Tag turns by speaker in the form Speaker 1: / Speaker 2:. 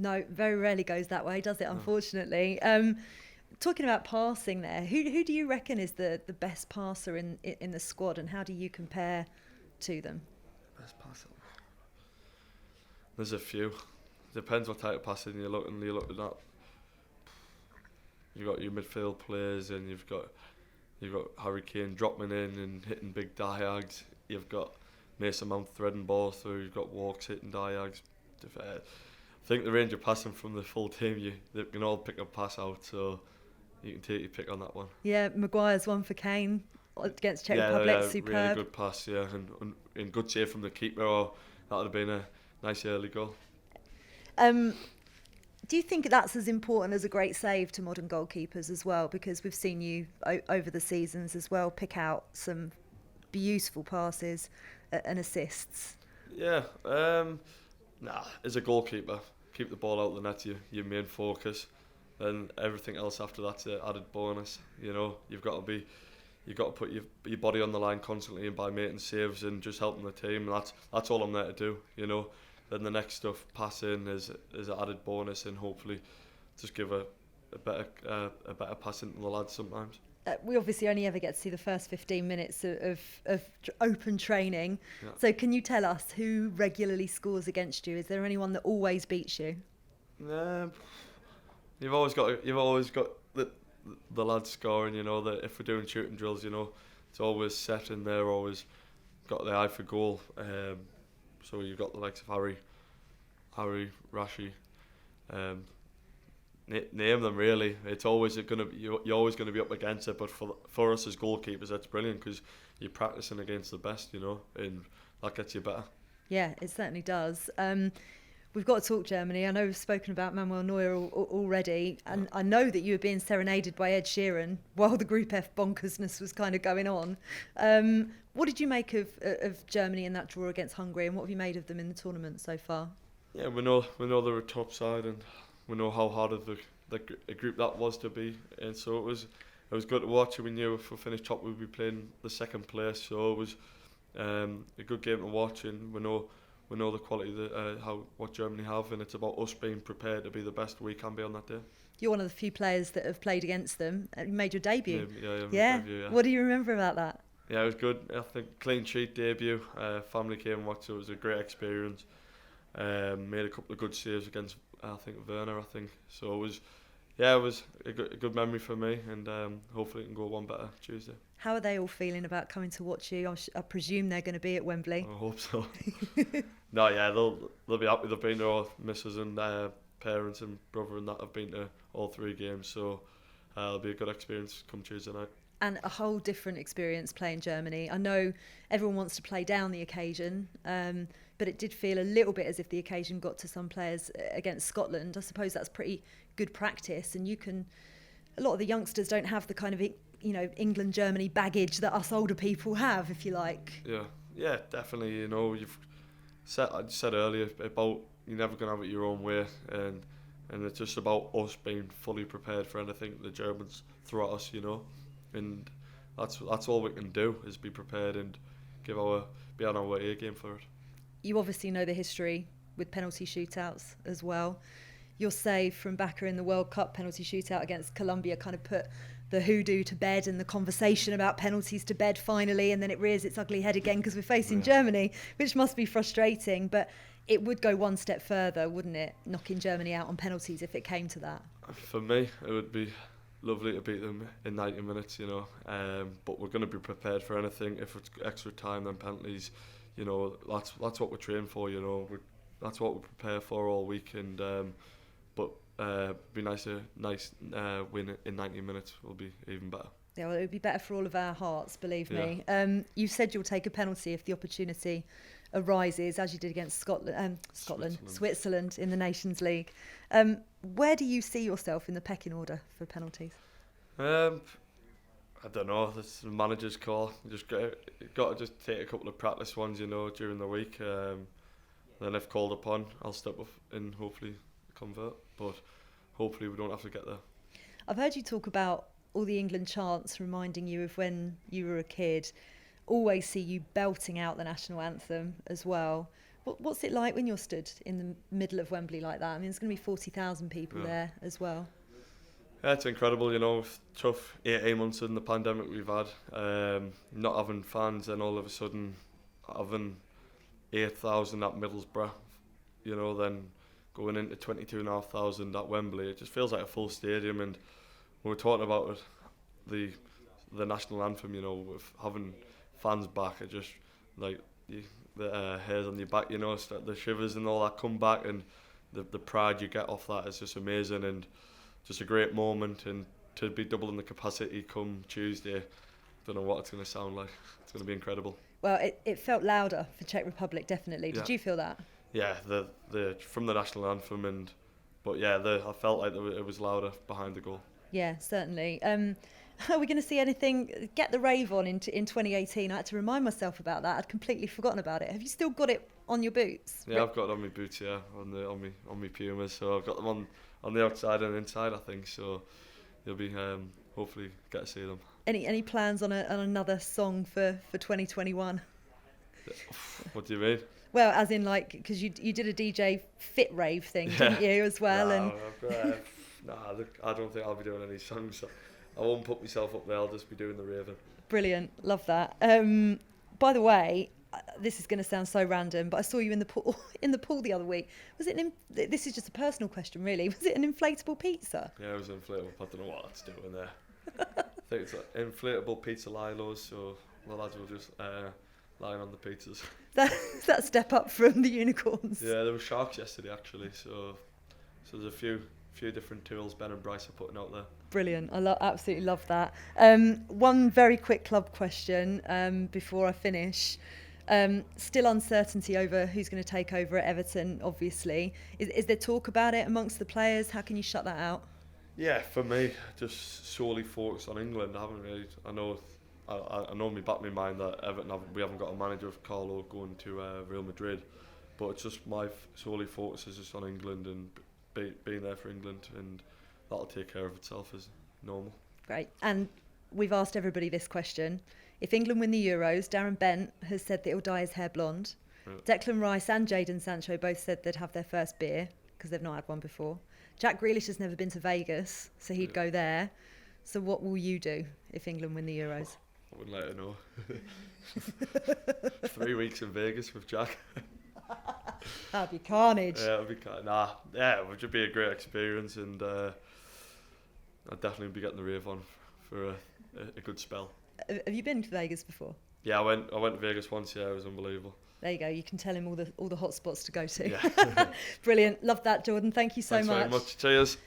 Speaker 1: No, very rarely goes that way, does it, unfortunately? Talking about passing there, who do you reckon is the best passer in the squad, and how do you compare to them?
Speaker 2: Best passer. There's a few. Depends what type of passing you're looking at. You've got your midfield players, and you've got Harry Kane dropping in and hitting big diags. You've got Mason Mount threading ball through. You've got Walks hitting diags. I think the range of passing from the full team, they can all pick a pass out, so you can take your pick on that one.
Speaker 1: Yeah, Maguire's one for Kane against Czech Republic, superb.
Speaker 2: Really good pass, and good save from the keeper. Or that would have been a nice early goal.
Speaker 1: Do you think that's as important as a great save to modern goalkeepers as well? Because we've seen you over the seasons as well pick out some beautiful passes and assists.
Speaker 2: Yeah, as a goalkeeper, keep the ball out of the net, your main focus, and everything else after that's an added bonus. You've got to put your body on the line constantly, and by making saves and just helping the team. That's all I'm there to do. Then the next stuff, passing is an added bonus, and hopefully just give a better passing to the lads sometimes.
Speaker 1: We obviously only ever get to see the first 15 minutes of open training.
Speaker 2: Yeah.
Speaker 1: So can you tell us who regularly scores against you? Is there anyone that always beats you?
Speaker 2: You've always got the lads scoring. That if we're doing shooting drills, it's always set, and they're always got the eye for goal. So you've got the likes of Harry, Rashi, name them really. It's always you're always going to be up against it. But for us as goalkeepers, that's brilliant because you're practicing against the best, and that gets you better.
Speaker 1: Yeah, it certainly does. We've got to talk Germany. I know we've spoken about Manuel Neuer already, and I know that you were being serenaded by Ed Sheeran while the Group F bonkersness was kind of going on. What did you make of Germany in that draw against Hungary, and what have you made of them in the tournament so far?
Speaker 2: Yeah, we know they're a top side, and we know how hard of a group that was to be, and so it was good to watch. We knew if we finished top, we'd be playing the second place, so it was a good game to watch, and we know the quality what Germany have, and it's about us being prepared to be the best we can be on that day.
Speaker 1: You're one of the few players that have played against them. You made your debut.
Speaker 2: Yeah. Debut, yeah.
Speaker 1: What do you remember about that?
Speaker 2: Yeah, it was good. I think clean sheet debut. Family came and watched it. It was a great experience. Made a couple of good saves against Werner. So it was a good memory for me, and hopefully it can go one better Tuesday.
Speaker 1: How are they all feeling about coming to watch you? I presume they're going to be at Wembley.
Speaker 2: I hope so. No, yeah, they'll be happy. They've been to all missus and parents and brother and that have been to all 3 games, so it'll be a good experience come Tuesday night.
Speaker 1: And a whole different experience playing Germany. I know everyone wants to play down the occasion, but it did feel a little bit as if the occasion got to some players against Scotland. I suppose that's pretty good practice, and a lot of the youngsters don't have the kind of England Germany baggage that us older people have, if you like.
Speaker 2: Yeah, definitely. I said earlier about you're never gonna have it your own way, and it's just about us being fully prepared for anything the Germans throw at us, and that's all we can do is be prepared and be on our A game for it.
Speaker 1: You obviously know the history with penalty shootouts as well. Your save from Bakker in the World Cup penalty shootout against Colombia kind of put the hoodoo to bed and the conversation about penalties to bed finally, and then it rears its ugly head again because we're facing Germany, which must be frustrating. But it would go one step further, wouldn't it, knocking Germany out on penalties if it came to that? For me, it would be lovely to beat them in 90 minutes, but we're going to be prepared for anything. If it's extra time, then penalties, that's what we're trained for, that's what we prepare for all week, and but be nice win in 90 minutes will be even better. Yeah, well, it would be better for all of our hearts, believe me. You said you'll take a penalty if the opportunity arises, as you did against Switzerland in the Nations League. Where do you see yourself in the pecking order for penalties?
Speaker 2: I don't know. That's the manager's call. You just got to just take a couple of practice ones, during the week. Then if called upon, I'll step up and hopefully convert. But hopefully we don't have to get there.
Speaker 1: I've heard you talk about all the England chants reminding you of when you were a kid. Always see you belting out the national anthem as well. What's it like when you're stood in the middle of Wembley like that? I mean, there's going to be 40,000 people there as well.
Speaker 2: Yeah, it's incredible, you know, tough 18 months in the pandemic we've had, not having fans and all of a sudden having 8,000 at Middlesbrough, you know, then going into 22,500 at Wembley. It just feels like a full stadium, and we were talking about it, the national anthem, you know, with having fans back, it just, like, the hairs on your back, you know, the shivers and all that come back, and the pride you get off that is just amazing, and just a great moment. And to be doubling the capacity come Tuesday, don't know what it's going to sound like. It's going to be incredible.
Speaker 1: Well, it felt louder for Czech Republic, definitely. Did you feel that? Yeah,
Speaker 2: the from the national anthem, but I felt like it was louder behind the goal.
Speaker 1: Yeah, certainly. Are we going to see anything? Get the rave on in 2018. I had to remind myself about that. I'd completely forgotten about it. Have you still got it on your boots?
Speaker 2: Yeah, I've got it on my boots. Yeah, on my Pumas. So I've got them on the outside and inside, I think. So you'll be hopefully get to see them.
Speaker 1: Any plans on another song for 2021?
Speaker 2: What do you mean?
Speaker 1: Well, as in, like, because you did a DJ fit rave thing, didn't you, as well?
Speaker 2: I don't think I'll be doing any songs. So I won't put myself up there. I'll just be doing the raving.
Speaker 1: Brilliant, love that. By the way, this is going to sound so random, but I saw you in the pool the other week. Was it this is just a personal question, really. Was it an inflatable pizza?
Speaker 2: Yeah, it was inflatable. I don't know what that's doing there. I think it's like inflatable pizza lilos, so the lads were just lying on the pizzas.
Speaker 1: That step up from the unicorns.
Speaker 2: Yeah, there were sharks yesterday actually, so there's a few different tools Ben and Bryce are putting out there.
Speaker 1: Brilliant, I absolutely love that. One very quick club question before I finish. Still uncertainty over who's going to take over at Everton, obviously. Is there talk about it amongst the players? How can you shut that out?
Speaker 2: Yeah, for me, just solely focused on England. I haven't really. I know me back in my mind that Everton we haven't got a manager of Carlo going to Real Madrid, but it's just my solely focus is just on England and being there for England, and that'll take care of itself as normal.
Speaker 1: Great. And we've asked everybody this question. If England win the Euros, Darren Bent has said that he'll dye his hair blonde. Right. Declan Rice and Jadon Sancho both said they'd have their first beer because they've not had one before. Jack Grealish has never been to Vegas, so he'd go there. So what will you do if England win the Euros?
Speaker 2: I wouldn't let her know. 3 weeks in Vegas with Jack.
Speaker 1: That'd be carnage.
Speaker 2: Yeah, it would just be a great experience, and I'd definitely be getting the rave on for a good spell.
Speaker 1: Have you been to Vegas before?
Speaker 2: Yeah, I went to Vegas once. Yeah, it was unbelievable.
Speaker 1: There you go. You can tell him all the hot spots to go to.
Speaker 2: Yeah.
Speaker 1: Brilliant. Love that, Jordan. Thank you so much.
Speaker 2: Thanks very much. Cheers.